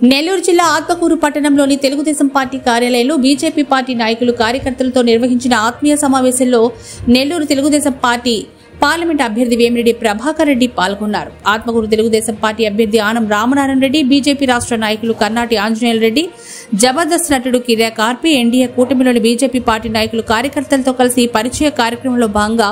నెల్లూరు జిల్లా ఆత్మకూరు పట్టణంలోని తెలుగుదేశం పార్టీ కార్యాలయంలో బీజేపీ పార్టీ నాయకులు కార్యకర్తలతో నిర్వహించిన ఆత్మీయ సమావేశంలో నెల్లూరు తెలుగుదేశం పార్టీ పార్లమెంట్ అభ్యర్థి వేమిరెడ్డి ప్రభాకర్ రెడ్డి పాల్గొన్నారు. ఆత్మకూరు తెలుగుదేశం పార్టీ అభ్యర్థి ఆనం రామనారాయణ రెడ్డి, బీజేపీ రాష్ట్ర నాయకులు కర్నాటి ఆంజనేయులు రెడ్డి, జబర్దస్త్ నటుడు కిరియా కార్పి, ఎన్డీఏ కూటమిలోని బీజేపీ పార్టీ నాయకులు కార్యకర్తలతో కలిసి పరిచయ కార్యక్రమంలో భాగంగా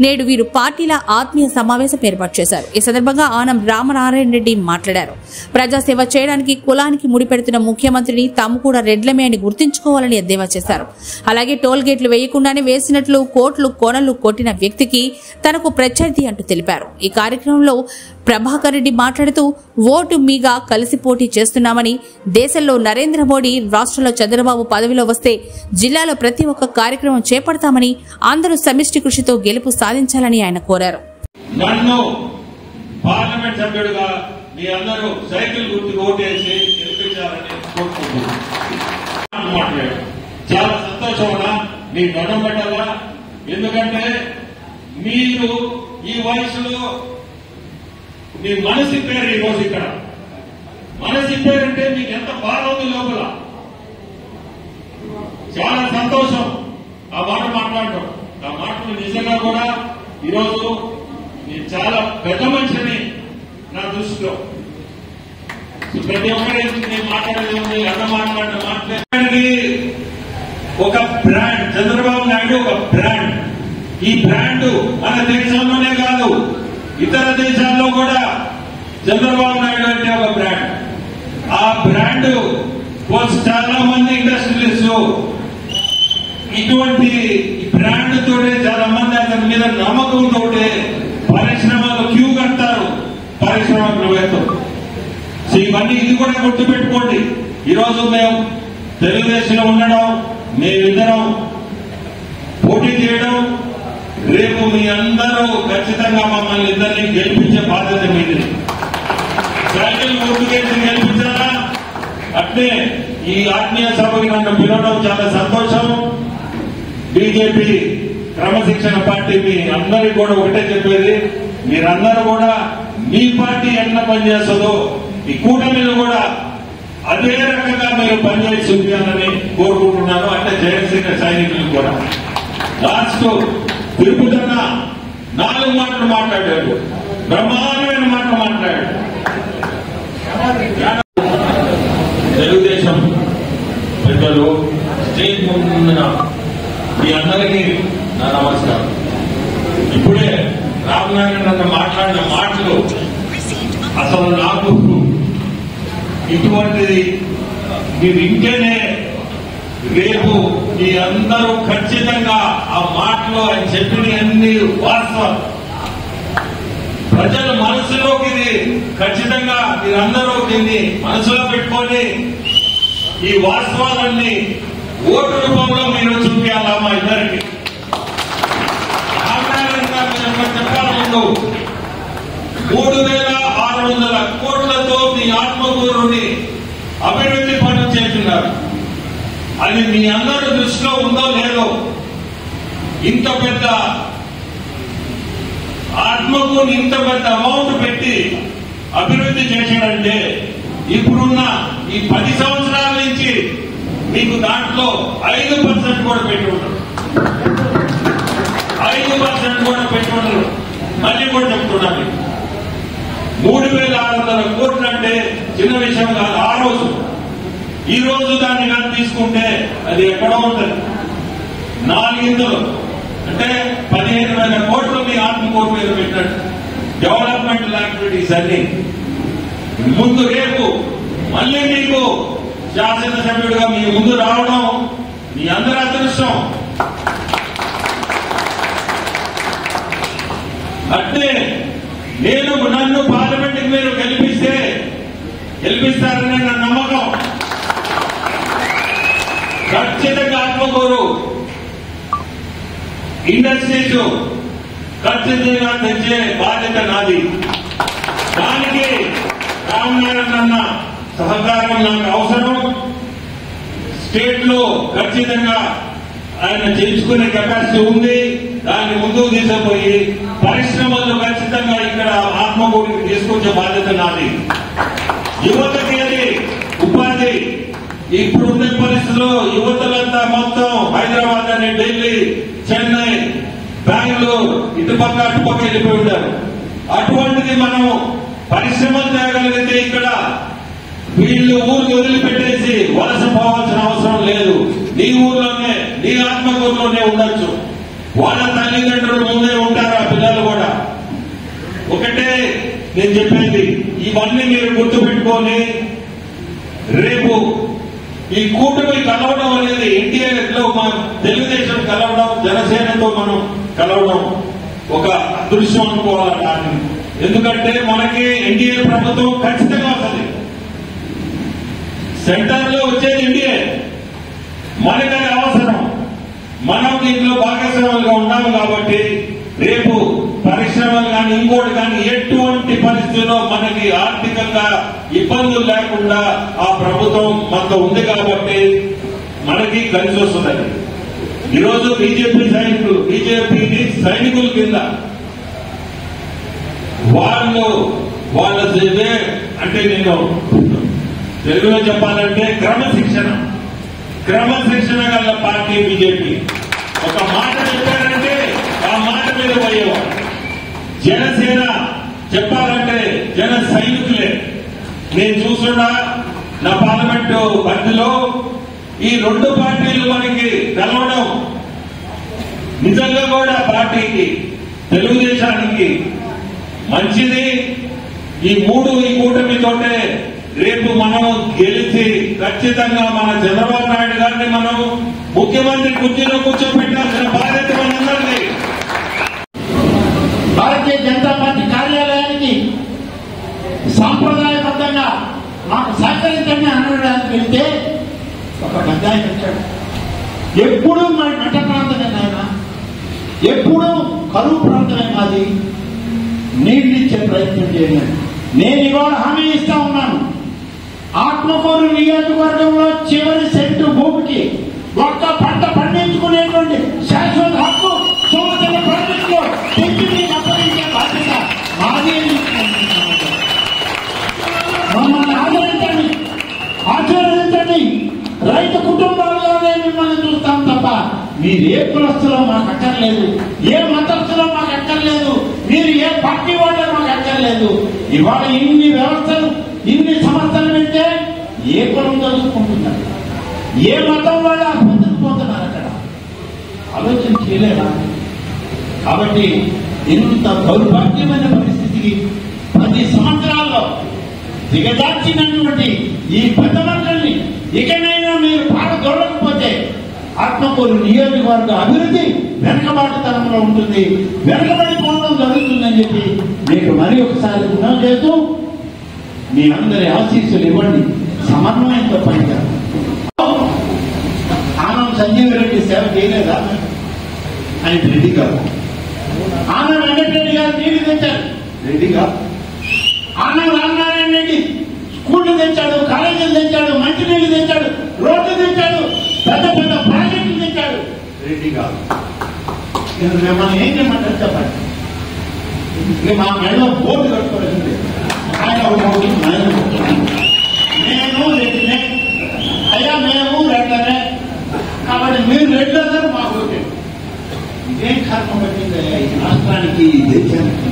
నేడు వీరు పార్టీల ఆత్మీయ సమావేశం ఏర్పాటు చేశారు. ఈ సందర్భంగా ఆనం రామనారాయణ రెడ్డి మాట్లాడారు. ప్రజాసేవ చేయడానికి కులానికి ముడిపెడుతున్న ముఖ్యమంత్రిని తాము కూడా రెడ్లమే అని గుర్తుంచుకోవాలని ఎద్దేవా చేశారు. అలాగే టోల్ గేట్లు వేయకుండానే వేసినట్లు కోట్లు కోనలు కొట్టిన వ్యక్తికి తనకు ప్రత్యర్థి అంటూ తెలిపారు. ఈ కార్యక్రమంలో ప్రభాకర్ రెడ్డి మాట్లాడుతూ ఓటు మీగా కలిసి పోటీ చేస్తున్నామని, దేశంలో నరేంద్ర మోడీ, రాష్ట్రంలో చంద్రబాబు పదవిలో వస్తే జిల్లాలో ప్రతి ఒక్క కార్యక్రమం చేపడతామని, అందరూ సమిష్టి కృషితో గెలుపు సాధించాలని ఆయన కోరారు. చాలా సంతోషం. ఎందుకంటే మీరు ఈ వయసులో మీ మనసు ఇప్పారు. ఈ రోజు ఇక్కడ మనసు ఇప్పారంటే మీకు ఎంత బాధ ఉంది లోపల. చాలా సంతోషం ఆ మాట మాట్లాడటం. ఆ మాటలు నిజంగా కూడా ఈరోజు నేను చాలా పెద్ద మనిషిని నా దృష్టిలో. ప్రతి ఒక్కరి నేను మాట్లాడేది ఉంది, అన్న మాట్లాడడానికి ఒక బ్రాండ్. చంద్రబాబు నాయుడు ఒక బ్రాండ్. ఈ బ్రాండ్ మన దేశంలోనే కాదు, ఇతర దేశాల్లో కూడా చంద్రబాబు నాయుడు అంటే ఒక బ్రాండ్. ఆ బ్రాండ్ చాలా మంది ఇండస్ట్రియలిస్ట్ ఇటువంటి బ్రాండ్ తోటే చాలా మంది అతని మీద నమ్మకంతో పరిశ్రమలు క్యూ కడతారు. పరిశ్రమలు వేస్తాం. ఇవన్నీ ఇది కూడా గుర్తుపెట్టుకోండి. ఈరోజు మేము తెలుగుదేశంలో ఉండడం, మేమిద్దరం పోటీ చేయడం, రేపు మీ అందరూ ఖచ్చితంగా మమ్మల్ని ఇద్దరిని గెలిపించే బాధ్యత మీది. సైకిల్ గుర్తుకేసి గెలిపించారా? అట్లే ఈ ఆత్మీయ సభకి నన్ను పిలవడం చాలా సంతోషం. బీజేపీ క్రమశిక్షణ పార్టీ మీ అందరికీ కూడా ఒకటే చెప్పేది, మీరందరూ కూడా మీ పార్టీ ఎంత పనిచేస్తుందో ఈ కూటమిలో కూడా అదే రకంగా మీరు పనిచేసి చూపించాలని కోరుకుంటున్నాను. అంటే జనసేన సైనికులు కూడా. లాస్ట్ తిరుపతిన 4 మాటలు మాట్లాడాడు, బ్రహ్మాండమైన మాటలు మాట్లాడాడు. తెలుగుదేశం పెద్దలు, స్టేజ్ ముందున్న మీ అందరికీ నా నమస్కారం. ఇప్పుడే రామనారాయణ మాట్లాడిన మాటలు అసలు నాకు ఇటువంటిది మీరు వింటేనే రేపు మీ అందరూ ఖచ్చితంగా ఆ మాటలో ఆయన చెప్పిన అన్ని వాస్తవం ప్రజల మనసులోకి ఇది ఖచ్చితంగా మీరందరూ దీన్ని మనసులో పెట్టుకొని ఈ వాస్తవాలన్నీ ఓటు రూపంలో మీరు చూపించాలా మా ఇద్దరికి. చెప్పాల ముందు 3,600 కోట్లతో మీ ఆత్మకూరుని అభివృద్ధి పనులు చేస్తున్నారు. అది మీ అందరి దృష్టిలో ఉందో లేదో. ఇంత పెద్ద ఆత్మకూరు ఇంత పెద్ద అమౌంట్ పెట్టి అభివృద్ధి చేశాడంటే ఇప్పుడున్న ఈ 10 సంవత్సరాల నుంచి మీకు దాంట్లో 5% కూడా పెట్టి ఉంటారు. 5% కూడా పెట్టి ఉంటారు. మళ్ళీ కూడా చెప్తున్నాను, 3,600 కోట్లు అంటే చిన్న విషయం కాదు. ఆ రోజు ఈ రోజు దాన్ని కానీ తీసుకుంటే అది ఎక్కడో ఉంటుంది. 4 అంటే 15,000 కోట్లు మీ ఆత్మకూరు మీద పెట్టినట్టు డెవలప్మెంట్ యాక్టివిటీస్ అన్ని. ముందు రేపు మళ్ళీ మీకు శాసనసభ్యుడిగా మీ ముందు రావడం మీ అందరి అదృష్టం. అంటే నన్ను పార్లమెంట్ కి మీరు గెలిపిస్తారనే నా నమ్మకం. ఖచ్చితంగా ఆత్మకూరు ఇండస్ట్రీస్ ఖచ్చితంగా తెచ్చే బాధ్యత నాది. దానికి రామనారాయణ సహకారం నాకు అవసరం. స్టేట్ లో ఖచ్చితంగా ఆయన చేయించుకునే కెపాసిటీ ఉంది. దాన్ని ముందుకు తీసుకుపోయి పరిశ్రమలు ఖచ్చితంగా ఇక్కడ ఆత్మకూరుకి తీసుకొచ్చే బాధ్యత నాది. యువతకి అది ఉన్నది. ఇప్పుడున్న పరిస్థితుల్లో యువతలంతా మొత్తం హైదరాబాద్ అని, ఢిల్లీ, చెన్నై, బెంగళూరు ఇటుపక్క అటుపక్క వెళ్ళిపోయి ఉంటారు. అటువంటిది మనం పరిశ్రమలు తేగలిగితే ఇక్కడ వీళ్ళు ఊరు వదిలిపెట్టేసి వలస పోవాల్సిన అవసరం లేదు. నీ ఊర్లోనే, నీ ఆత్మకూరులోనే ఉండొచ్చు. వాళ్ళ తల్లిదండ్రులు ముందే ఉంటారు, ఆ పిల్లలు కూడా. ఒకటే నేను చెప్పేది, ఇవన్నీ మీరు గుర్తుపెట్టుకొని రేపు ఈ కూటమి కలవడం అనేది ఎన్డీఏలో తెలుగుదేశం కలవడం, జనసేనతో మనం కలవడం ఒక అదృశ్యం అనుకోవాలి దాన్ని. ఎందుకంటే మనకి ఎన్డీఏ ప్రభుత్వం ఖచ్చితంగా వస్తుంది. సెంటర్ లో వచ్చేది ఎన్డీఏ. మనకి అది అవసరం. మనం దీంట్లో భాగస్వాములుగా ఉన్నాము కాబట్టి రేపు పరిశ్రమలు కానీ ఇంకోటి కానీ ఎటువంటి పరిస్థితుల్లో మనకి ఆర్థికంగా ఇబ్బందులు లేకుండా ఆ ప్రభుత్వం మనతో ఉంది కాబట్టి మనకి కలిసి వస్తుంది. ఈరోజు బీజేపీ సైనికుల కింద వాళ్ళ అంటే నేను తెలుగులో చెప్పాలంటే క్రమశిక్షణ గల పార్టీ బీజేపీ. ఒక మాట చెప్పారంటే ఆ మాట మీద పోయేవాడు. జనసేన చెప్పాలంటే జన సైనికులే. నేను చూస్తున్నా నా పార్లమెంటు పరిధిలో ఈ రెండు పార్టీలు మనకి కలవడం నిజంగా కూడా పార్టీకి, తెలుగుదేశానికి మంచిది. ఈ కూటమితోటే రేపు మనం గెలిచి ఖచ్చితంగా మన చంద్రబాబు నాయుడు గారిని మనం ముఖ్యమంత్రి కుర్చీలో కూర్చోబెట్టాల్సిన బాధ్యత మనందరిది. భారతీయ జనతా పార్టీ కార్యాలయానికి సాంప్రదాయబద్ధంగా మాకు సహకరించండి అనడానికి వెళ్తే ఒక పెద్దాయన వచ్చాడు. ఎప్పుడూ మన మెట్ట ప్రాంతమే ఆయన, ఎప్పుడూ కరువు ప్రాంతమే మాది, నీళ్లు ఇచ్చే ప్రయత్నం చేయాలి. నేను ఇవాళ హామీ ఇస్తా ఉన్నాను. ఆత్మకూరు నియోజకవర్గంలో చివరి సెంటు భూమికి ఒక్క పంట పండించుకునేటువంటి శాశ్వత హక్కు సోమతల ప్రాజెక్టులో తెచ్చి అప్పగించే బాధ్యత మాది. మమ్మల్ని ఆచరించండి. రైతు కుటుంబాల్లోనే మిమ్మల్ని చూస్తాం తప్ప మీరు ఏ కులస్తులో మాకు అక్కర్లేదు, ఏ మతస్థులో మాకు అక్కర్లేదు, మీరు ఏ పార్టీ వాళ్ళో మాకు అక్కర్లేదు. ఇవాళ ఇన్ని వ్యవస్థలు, ఇన్ని సంస్థలు పెడితే ఏ కులం చదువుకుంటున్నారు, ఏ మతం వాళ్ళు పొందుతున్నారు అక్కడ ఆలోచన చేయలేదా? కాబట్టి ఇంత దౌర్భాగ్యమైన పరిస్థితికి 10 సంవత్సరాల్లో దిగజార్చినటువంటి ఈ పెద్ద మండలిని ఇకనైనా మీరు పారదొరకపోతే ఆత్మకూరు నియోజకవర్గ అభివృద్ధి వెనకబాటుతనంలో ఉంటుంది, వెనకబడిపోవడం జరుగుతుందని చెప్పి మీకు మరి ఒకసారి గుణం చేస్తూ మీ అందరి ఆశీస్సులు ఇవ్వండి. సమన్వయంతో పనిచేయాలి. ఆనం సంజీవ్ రెడ్డి సేవ చేయలేదా? ఆయన రెడ్డి గారు. ఆనం వెంకటరెడ్డి గారు నీళ్లు తెచ్చారు, రెడ్డి గారు. ఆనం రామనారాయణ రెడ్డి స్కూళ్లు తెచ్చాడు, కాలేజీలు తెచ్చాడు, మంచినీళ్లు తెచ్చాడు, రోడ్లు తెచ్చాడు, పెద్ద పెద్ద ప్రాజెక్టులు తెచ్చాడు, రెడ్డి గారు. మిమ్మల్ని ఏం చేయమంటారు చెప్పండి? మా మెడలో బోర్డు కట్టుకోవాల్సింది. ఆయన నేను రెడ్డినే అయ్యా, మేము రెడ్లనే కాబట్టి మీరు రెడ్లన్నారు మాకు ఓకే. ఇదేం కర్మ పట్టింది ఈ రాష్ట్రానికి, ఈ దేశానికి?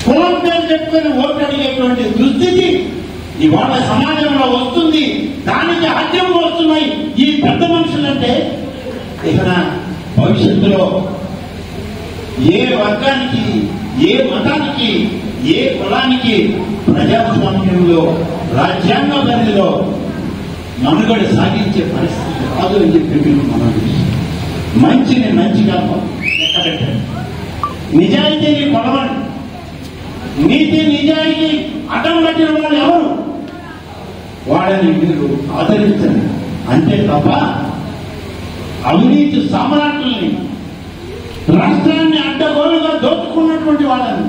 కులం పేరు చెప్పుకొని ఓటు అడిగేటువంటి దుస్థితి ఇవాళ సమాజంలో వస్తుంది. దానికి అడ్డం వస్తున్నాయి ఈ పెద్ద మనుషులంటే. ఇక భవిష్యత్తులో ఏ వర్గానికి, ఏ మతానికి, ఏ కులానికి ప్రజాస్వామ్యంలో, రాజ్యాంగ పరిధిలో మనుగడ సాగించే పరిస్థితి కాదు అని చెప్పి మనం మంచిని మంచిగా లెక్కబెట్టండి, నిజాయితీని కొలవండి. నీతి నిజాయితీ అడ్డం కట్టిన వాళ్ళు ఎవరు వాళ్ళని మీరు ఆదరించండి. అంతే తప్ప అవినీతి సామ్రాట్లని, రాష్ట్రాన్ని అడ్డగోలుగా దోచుకున్నటువంటి వాళ్ళని,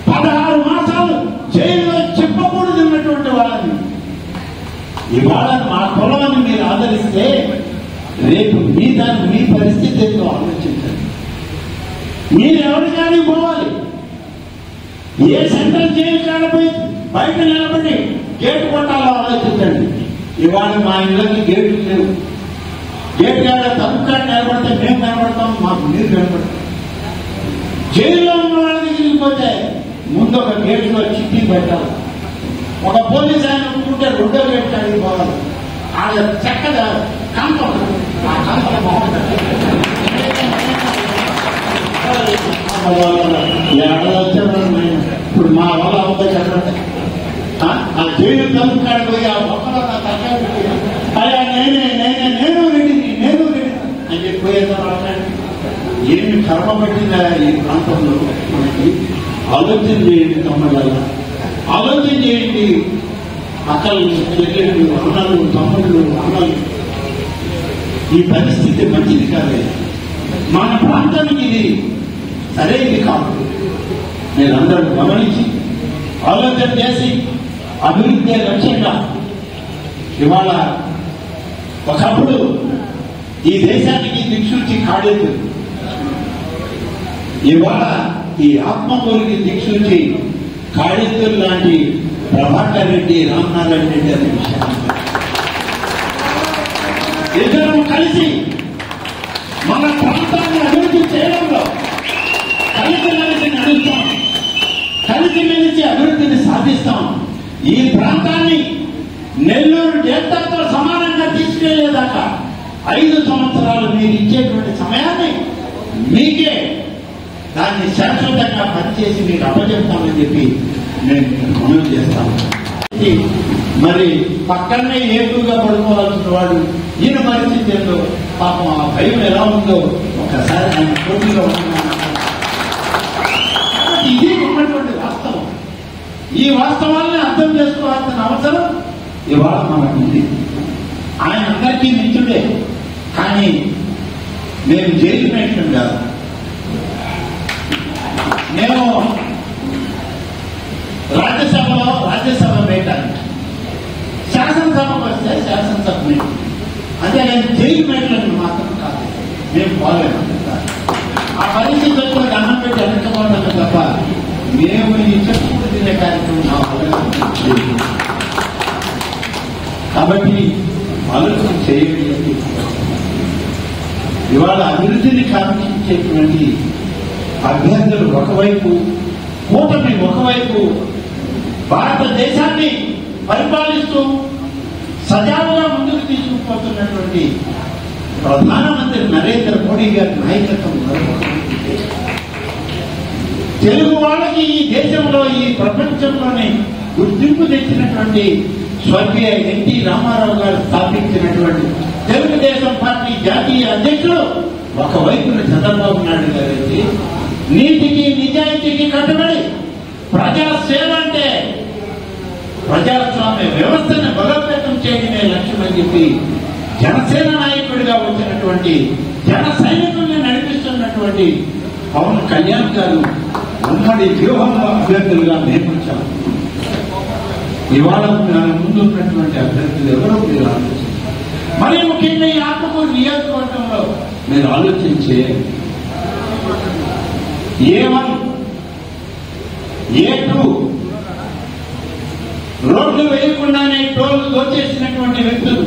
16 మాసాలు జైల్లో చెప్పకూడదున్నటువంటి వాళ్ళని ఇవాళ మా కులమని మీరు ఆదరిస్తే రేపు మీ పరిస్థితి ఏదో ఆలోచించండి. మీరు ఎవరి కానీ పోవాలి, ఏ సెంట్రల్ జైలు కాడపోయి బయట నిలబడి గేటు కొట్టాలో ఆలోచించండి. ఇవాళ మా ఇళ్ళకి గేట్లు లేవు. గేటు కాడ తప్పుకాడ నిలబడితే మేము కనబడతాం, మాకు మీరు కనబడతాం. జైల్లో ఉన్న వాళ్ళకి తిరిగిపోతే ముందు ఒక గేటులో చిట్టి పెట్టాలి. ఒక పోలీస్ ఆయన ఒప్పుకుంటే రెండో గేట్ కాడికి పోవాలి. ఆడ చక్కగా కంప ఆ కంప బాగుంటుంది. ఇప్పుడు మా వల్ల అవుతాయి చెప్పండి. ఆ జైలు తలుపు కాడికి పోయి ఆ మొక్కలో నా తగ్గ అయ్యా నేను రెడీ అని చెప్పిపోయేదో ఏమి కర్మ పట్టిందా ఈ ప్రాంతంలో మనకి? ఆలోచన చేయండి తమ్ముళ్ళ, ఆలోచన చేయండి అక్కలు, చెల్లెళ్ళు, అన్నలు, తమ్ముళ్ళు, అన్నలు. ఈ పరిస్థితి మంచిది కాదు. మన ప్రాంతానికి ఇది సరైనది కాదు. మీరందరూ గమనించి ఆలోచన చేసి అభివృద్ధి లక్ష్యంగా ఇవాళ ఒకప్పుడు ఈ దేశానికి దిక్సూచి కాడేది, ఇవాళ ఈ ఆత్మకూరికి దిక్సూచి కాళేశ్వర్ లాంటి ప్రభాకర్ రెడ్డి, రామనారాయణ రెడ్డి అనే విషయాన్ని ఇద్దరు కలిసి మన ప్రాంతాన్ని అభివృద్ధి చేయడంలో కలిసి నడుస్తాం, కలిసి అభివృద్ధిని సాధిస్తాం. ఈ ప్రాంతాన్ని నెల్లూరు డెల్టాతో సమానంగా తీసుకెళ్లేదాకా 5 సంవత్సరాలు మీరు ఇచ్చేటువంటి సమయాన్ని మీకే దాన్ని శాశ్వతంగా పనిచేసి మీకు అప్పచెప్తామని చెప్పి నేను మనం చేస్తాను. మరి పక్కనే ఏపుగా పడుకోవాల్సిన వాడు ఈయన పరిస్థితి ఏందో పాపం, ఆ భయం ఎలా ఉందో ఒక్కసారి ఆయన పోటీలో ఉంటున్నాను. ఇది ఉన్నటువంటి వాస్తవం. ఈ వాస్తవాన్ని అర్థం చేసుకోవాల్సిన అవసరం ఇవాళ మనకుంది. ఆయన అందరికీ మిత్రుడే, కానీ నేను జైలు మేటం కాదు. నేను రాజ్యసభ మేటాను, శాసనసభకు వస్తే శాసనసభ మేట. అంటే నేను జైలు మేటలను మాత్రం కాదు, మేము పోలేము. ఆ పరిస్థితి వచ్చి అన్నం పెట్టి వెనకపోవడం తప్ప మేము ఈ చెప్పుకుంటూ తినే కార్యక్రమం నా వల్ల. కాబట్టి ఆలోచన చేయండి. ఇవాళ అభివృద్ధిని కాంక్షించేటువంటి అభ్యర్థులు ఒకవైపు, కూటమి ఒకవైపు భారతదేశాన్ని పరిపాలిస్తూ సజావుగా ముందుకు తీసుకుపోతున్నటువంటి ప్రధానమంత్రి నరేంద్ర మోడీ గారి నాయకత్వం తెలుగు వాళ్ళకి ఈ దేశంలో, ఈ ప్రపంచంలోనే గుర్తింపు తెచ్చినటువంటి స్వర్గీయ ఎన్టీ రామారావు గారు స్థాపించినటువంటి తెలుగుదేశం పార్టీ జాతీయ అధ్యక్షుడు ఒకవైపున చంద్రబాబు నాయుడు గారికి నీతికి నిజాయితీకి కట్టుబడి ప్రజాసేవ అంటే ప్రజాస్వామ్య వ్యవస్థను బలోపేతం చేయడమే లక్ష్యం అని చెప్పి జనసేన నాయకుడిగా వచ్చినటువంటి, జన సైనికుల్ని నడిపిస్తున్నటువంటి పవన్ కళ్యాణ్ గారు ఉమ్మడి వ్యూహంలో అభ్యర్థులుగా నియమించారు. ఇవాళ ముందున్నటువంటి అభ్యర్థులు ఎవరో మీరు ఆలోచించారు. మరీ ముఖ్యంగా ఈ ఆత్మకూరు నియోజకవర్గంలో మీరు ఆలోచించే A1, A2 రోడ్లు వేయకుండానే టోల్ దోచేసినటువంటి వ్యక్తులు,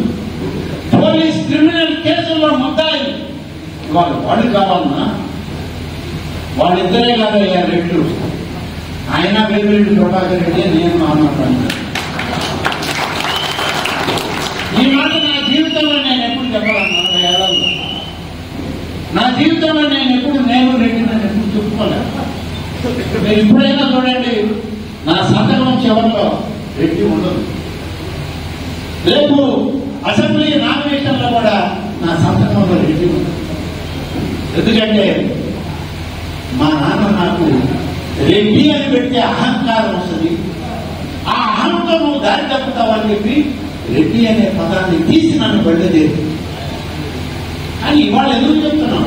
పోలీస్ క్రిమినల్ కేసుల్లో ముద్దాయి వాళ్ళు కావాలన్నా వాళ్ళిద్దరే కాదయ్యా రెడ్లు. ఆయన వేమిరెడ్డి ప్రభాకర్ రెడ్డి, నేను మాట్లాడుతున్నాను. ఈ మాట నా జీవితంలో నేను ఎప్పుడు చెప్పాలను. 40 ఏళ్ళలో నా జీవితంలో నేను రెడ్డి నన్ను ఎప్పుడు చెప్పుకోలేదు. మీరు ఎప్పుడైనా చూడండి, నా సంతకం చివరిలో రెడ్డి ఉండదు. రేపు అసెంబ్లీ నామినేషన్లో కూడా నా సంతకంలో రెడ్డి ఉండదు. ఎందుకంటే మా నాన్న నాకు రెడ్డి అని పెడితే అహంకారం వస్తుంది, ఆ అహంతో నువ్వు దారి తప్పుతావని చెప్పి రెడ్డి అనే పదాన్ని తీసి నన్ను వెళ్ళలేదు. అని ఇవాళ ఎందుకు చెప్తున్నాం?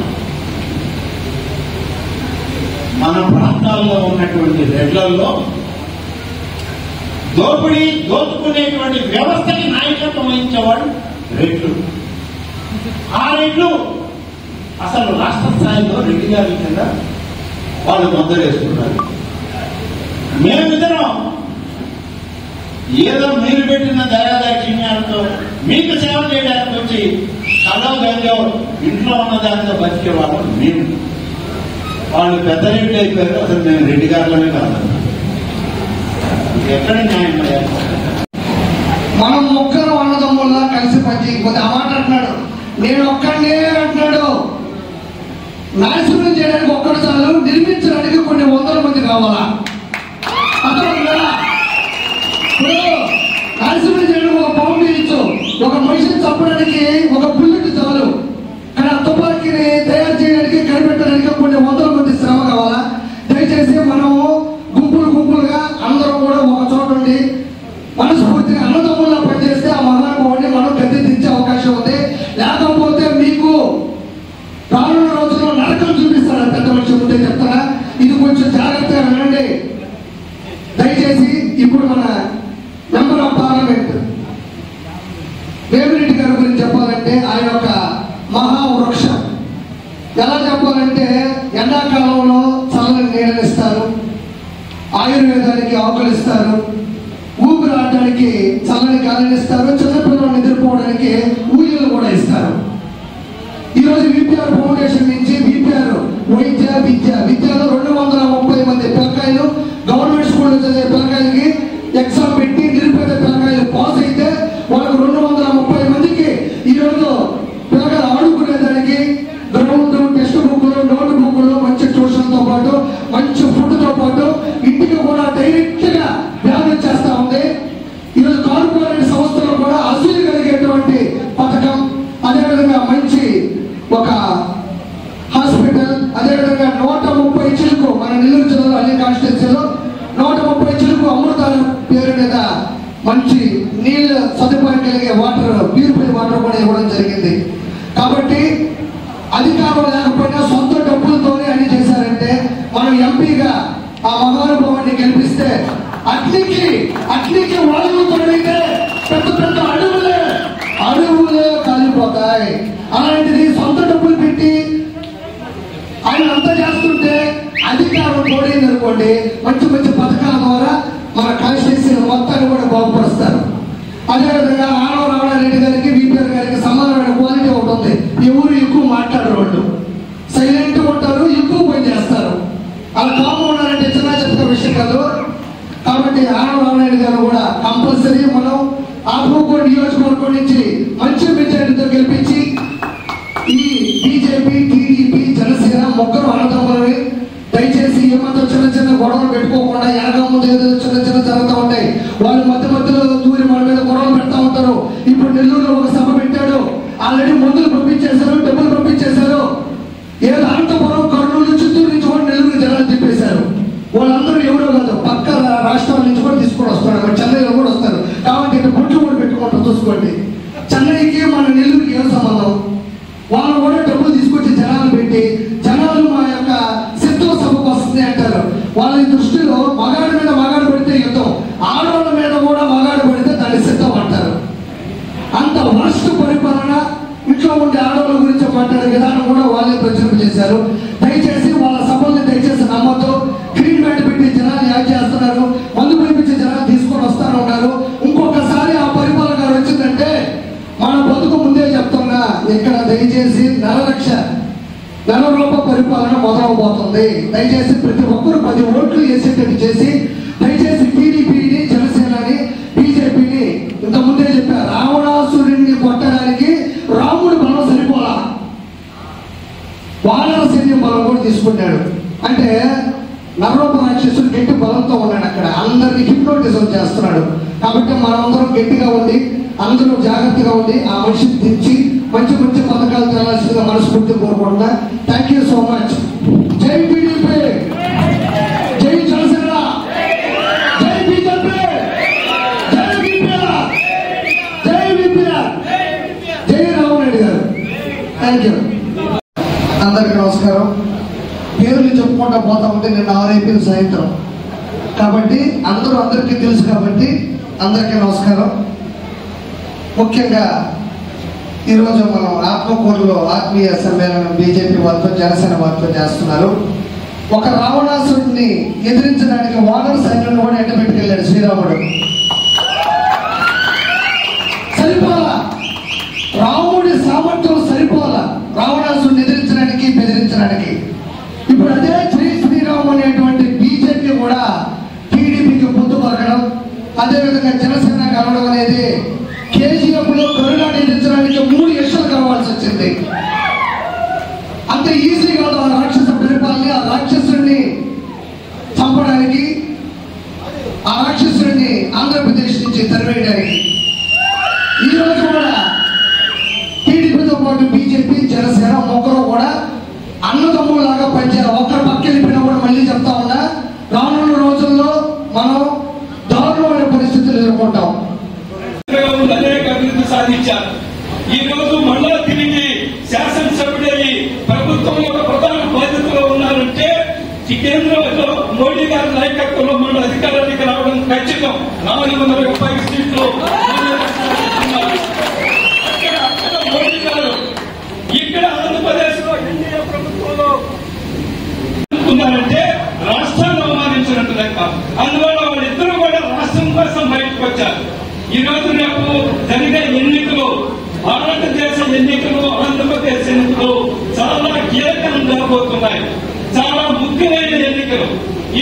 మన ప్రాంతాల్లో ఉన్నటువంటి రెడ్లలో దోచుకునేటువంటి వ్యవస్థకి నాయకత్వం వహించేవాడు రెడ్లు. ఆ రెడ్లు అసలు రాష్ట్ర స్థాయిలో రెడ్డి గారి కింద వాళ్ళు మొదలేస్తున్నారు. మేమిద్దరం ఏదో మీరు పెట్టిన దయాదాక్షిణ్యాలతో మీకు సేవ చేయడానికి వచ్చి కలో గంజో ఇంట్లో ఉన్న దాంతో బతికే వాళ్ళు మేము. వాళ్ళు పెద్ద రెడ్డి అయిపోయారు, అసలు మేము రెడ్డి గారులమే కాదు. ఎక్కడ న్యాయం? మనం ముగ్గురు అన్నదమ్ముల్లా కలిసి పనిచేయకపోతే ఆ మాట అంటున్నాడు. నేను ఒక్కడే అంటున్నాడు. నాశనం చేయడానికి ఒక్కడు చాలు, నిర్మించడానికి కొన్ని వందల మంది కావాలా? అక్కడ ఇప్పుడు నాశనం చేయడానికి ఒక బాంబు ఇచ్చు, ఒక మనిషిని చంపడానికి ఒక బుల్లెట్ చాలు, కానీ ఆ తుపాకీని తయారు చేయడానికి కనిపెట్టడానికి కొన్ని వందల మంది శ్రమ కావాలా? దయచేసి మనము గుంపులు గుంపులుగా అందరం కూడా ఒక చోట ఉండి మనస్ఫూర్తిగా అన్నదమ్ముల్లా పనిచేస్తే ఆ మహానుభావుడిని మనం గద్దె దించే అవకాశం ఉంది. లేకపోతే మీకు రానున్న రోజుల్లో నరకం చూపిస్తాడు పెద్ద మనిషి ముందే చెప్తారా. ఇది కొంచెం జాగ్రత్తగా వినండి దయచేసి. ఇప్పుడు మన మెంబర్ ఆఫ్ పార్లమెంట్ వేమిరెడ్డి గారి గురించి చెప్పాలంటే ఆయన ఒక మహావృక్షం. ఎలా చెప్పాలంటే ఎండాకాలంలో చల్లని నీడనిస్తారు, ఆయుర్వేదానికి ఆకులిస్తారు, ఊపిరాడడానికి చల్లని గాలిని ఇస్తారు, చిన్నపిల్లలు నిద్రపోవడానికి ఊయలు కూడా ఇస్తారు. ఈరోజు విపిఆర్ ఫౌండేషన్ నుంచి విపిఆర్ విద్యలో 230 మంది పిల్లకాయలు గవర్నమెంట్ స్కూల్లో చదివే పిల్లకాయలకి ఎగ్జామ్ పెట్టి నిరుపేద పిల్లకాయలు పాస్ అయితే వాళ్ళకు 230 మందికి ఈరోజు పిల్లకాయలు ఆడుకునేదానికి గ్రౌండ్, టెక్స్ట్ బుక్లు, నోట్ బుక్లు, మంచి ట్యూషన్తో పాటు మంచి ఫుడ్తో పాటు ఇంటికి కూడా డైరెక్ట్ గా వ్యాధి చేస్తా ఉంది. ఈరోజు కార్పొరేట్ సంస్థలు కూడా అసలు కలిగేటువంటి పథకం, అదేవిధంగా మంచి ఒక హాస్పిటల్, అదేవిధంగా 130 చిలుకు మన నెల్లూరు జిల్లాలో అన్ని కాన్స్టిట్యూన్సీలో 130 చిలుకు అమృతాల పేరు మీద మంచి నీళ్ళ సదుపాయం కలిగే వాటర్, ప్యూరిఫై వాటర్ కూడా ఇవ్వడం జరిగింది. కాబట్టి అధికారం లేకపోయినా సొంత డబ్బులతోనే అన్ని చేశారంటే మనం ఎంపీగా ఆ మహానుభావాన్ని గెలిపిస్తే అగ్నికి వాయువుతోనైతే పెద్ద పెద్ద అడవులే కాలిపోతాయి. అలాంటిది సొంత డబ్బులు పెట్టి ఆయన అంతా చేస్తుంటే అధికారం తోడైంది అనుకోండి, మంచి మంచి పథకాల ద్వారా మన కాన్స్టిట్యూన్సీ మొత్తాన్ని కూడా బాగుపరుస్తారు. అదేవిధంగా ఆనవ రామరెడ్డి గారికి, విపిఆర్ గారికి సమానమైన క్వాలిటీ ఉంటుంది. ఎవరు ఎక్కువ మాట్లాడరు, వాళ్ళు సైలెంట్ ఉంటారు, ఎక్కువ పని చేస్తారు. అలా కాము ఉన్నారంటే చిన్న చెప్తే విషయం కాదు. కాబట్టి ఆనవ రామరెడ్డి గారు కూడా కంపల్సరీ మనం ఆత్మకూరు నియోజకవర్గం నుంచి మంచి మెజారిటీతో గెలిపించి ఈ బీజేపీ, టీడీపీ, జనసేన ముగ్గురు అన్నదమ్ములని దయచేసి ఏమాత్రం చిన్న చిన్న గొడవలు పెట్టుకోకుండా వెనక ముందు ఏదో చిన్న చిన్న జరుగుతూ ఉంటాయి. వాళ్ళు మధ్యలో దూరి మన మీద గొడవలు పెడతా ఉంటారు. ఇప్పుడు నెల్లూరులో ఒక సభ పెట్టాడు, ఆల్రెడీ మందులు పంపించేశారు, డబ్బులు పంపించేశారు. ఏదో అనంతపురం, కర్నూలు, చిత్తూరు నుంచి కూడా నెల్లూరు జనాలు తిప్పేశారు. వాళ్ళందరూ ఎవరో కాదు, పక్క రాష్ట్రాల నుంచి కూడా తీసుకొని వస్తున్నారు, చెన్నైలో కూడా వస్తారు. కాబట్టి ఇక్కడ బొట్లు కూడా పెట్టుకుంటారు, చూసుకోండి. చెన్నైకి మన నెల్లూరుకి ఏం సంబంధం? వాళ్ళు కూడా డబ్బులు తీసుకొచ్చి జనాలు పెట్టి జనాలు మా యొక్క సిద్ధం సభకు వస్తుంది అంటారు. వాళ్ళ దృష్టిలో మగాడి మీద మగాడు పడితే యుద్ధం, ఆడవాళ్ళ మీద కూడా మగాడు పడితే దాన్ని సిద్ధం అంటారు. అంత వరస్ట్ పరిపాలన. ఇంట్లో ఉండే ఆడవాళ్ళ గురించి మాట్లాడే విధానం కూడా వాళ్ళే ప్రచురణ చేశారు. దయచేసి వాళ్ళ సభల్ని దయచేసి నమ్మద్దు. గ్రీన్ మ్యాట్ పెట్టి జనాలు యాడ్ చేస్తున్నారు, మందు పిలిపించి జనాలు తీసుకొని వస్తాను ఉన్నారు. ఇంకొకసారి ఆ పరిపాలన గారు వచ్చిందంటే మన బతుకు ముందే చెప్తున్నా, ఇక్కడ దయచేసి నరరూప పరిపాలన మొదలవబోతుంది. దయచేసి ప్రతి ఒక్కరు 10 ఓట్లు వేసేటట్టు చేసి, దయచేసి టీడీపీని, జనసేనని, బీజేపీని ఇంతకుముందే చెప్పారు, రావణాసురుడిని కొట్టడానికి రాముడు బలం సరిపోలా, వానర సైన్యం బలం కూడా తీసుకున్నాడు. అంటే నరరూప రాక్షసుడు గట్టి బలంతో ఉన్నాడు, అక్కడ అందరినీ హిప్నోటిజం చేస్తున్నాడు. కాబట్టి మనమందరం గట్టిగా ఉండి, అందరూ జాగ్రత్తగా ఉండి ఆ మనిషిని దించి మంచి మంచి పథకాలు తెలాల్సిందిగా మనస్ఫూర్తి కోరుకుంటున్నా. Thank you so much. జై టీడీపీ, జై జనసేన, జై బీజేపీ, జై విపిఆర్, జై విపిఆర్, జై రామరెడ్డి గారు. Thank you. అందరికీ నమస్కారం. పేర్లు చెప్పుకుంటా పోతా ఉంటే నిన్న 6 అయిపోయింది సాయంత్రం. కాబట్టి అందరికీ తెలుసు కాబట్టి అందరికీ నమస్కారం. ముఖ్యంగా ఈరోజు మనం ఆత్మకూరులో ఆత్మీయ సమ్మేళనం బీజేపీ వాళ్ళతో, జనసేన వాళ్ళతో చేస్తున్నారు. ఒక రావణాసుడిని ఎదిరించడానికి వానర సైన్యం కూడా ఎండబెట్టుకెళ్ళాడు శ్రీరాముడు. రావడం అనేది కేజీఎఫ్ లో కరోనా నియంత్రించడానికి 3 యక్షలు కావాల్సి వచ్చింది. అంత ఈజీ కాదు ఆ రాక్షస పరిపాలన, ఆ రాక్షసుడిని చంపడానికి, ఆ రాక్షసుడిని ఆంధ్రప్రదేశ్ నుంచి తరివేయడానికి. ఈ రోజు కూడా టీడీపీతో పాటు బీజేపీ, జనసేన ముగ్గురు కూడా అన్నదమ్ములాగా పనిచేయాలి. ఒక్కరు పక్క వెళ్ళిపోయినా కూడా మళ్ళీ చెప్తా ఉన్నా, రానున్న రోజుల్లో మనం దారుణమైన పరిస్థితులు ఎదుర్కొంటాం. అనేక అభివృద్ధి సాధించారు. ఈ రోజు మళ్ళా తిరిగి శాసనసభ్యుడై ప్రభుత్వం యొక్క ప్రధాన బాధ్యతలో ఉన్నారంటే ఈ కేంద్రంలో మోడీ గారి నాయకత్వంలో మన అధికారానికి రావడం ఖచ్చితం. 450 సీట్లు మోడీ గారు ఇక్కడ ఆంధ్రప్రదేశ్ లో ఎన్డీఏ ప్రభుత్వంలో ఉన్నారంటే రాష్ట్రాన్ని అవమానించినట్టు లెక్క. అందువల్ల వాళ్ళిద్దరూ కూడా రాష్ట్రం కోసం బయటకు వచ్చారు. ఈ రోజు రేపు జరిగే ఎన్నికలు, భారతదేశ ఎన్నికలు, ఆంధ్రప్రదేశ్ ఎన్నికలు చాలా కీలకం జరగబోతున్నాయి. చాలా ముఖ్యమైన ఎన్నికలు.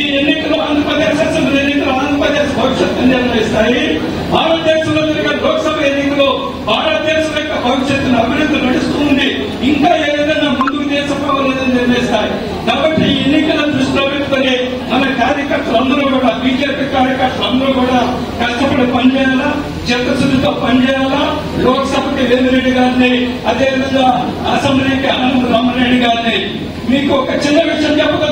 ఈ ఎన్నికలు ఆంధ్రప్రదేశ్ అసెంబ్లీ ఎన్నికలు ఆంధ్రప్రదేశ్ భవిష్యత్తు నిర్ణయిస్తాయి. భారతదేశంలో జరిగే లోక్సభ ఎన్నికలు భారతదేశం యొక్క భవిష్యత్తును అభివృద్ధి నడుస్తుంది. ఇంకా ఏదైనా ముందుకు తీసుకుపోవాలని నిర్ణయిస్తాయి. కాబట్టి ఈ ఎన్నికలను దృష్టిలో పెట్టుకుని మన కార్యకర్తలందరూ కూడా, బీజేపీ కార్యకర్తలందరూ కూడా కష్టపడి పనిచేయాలా, చిత్తశుద్ధితో పనిచేయాలా. లోక్సభకి వేమిరెడ్డి గారిని, అదేవిధంగా అసెంబ్లీకి ఆనంద రామరెడ్డి గారిని. మీకు ఒక చిన్న విషయం చెప్పగలను.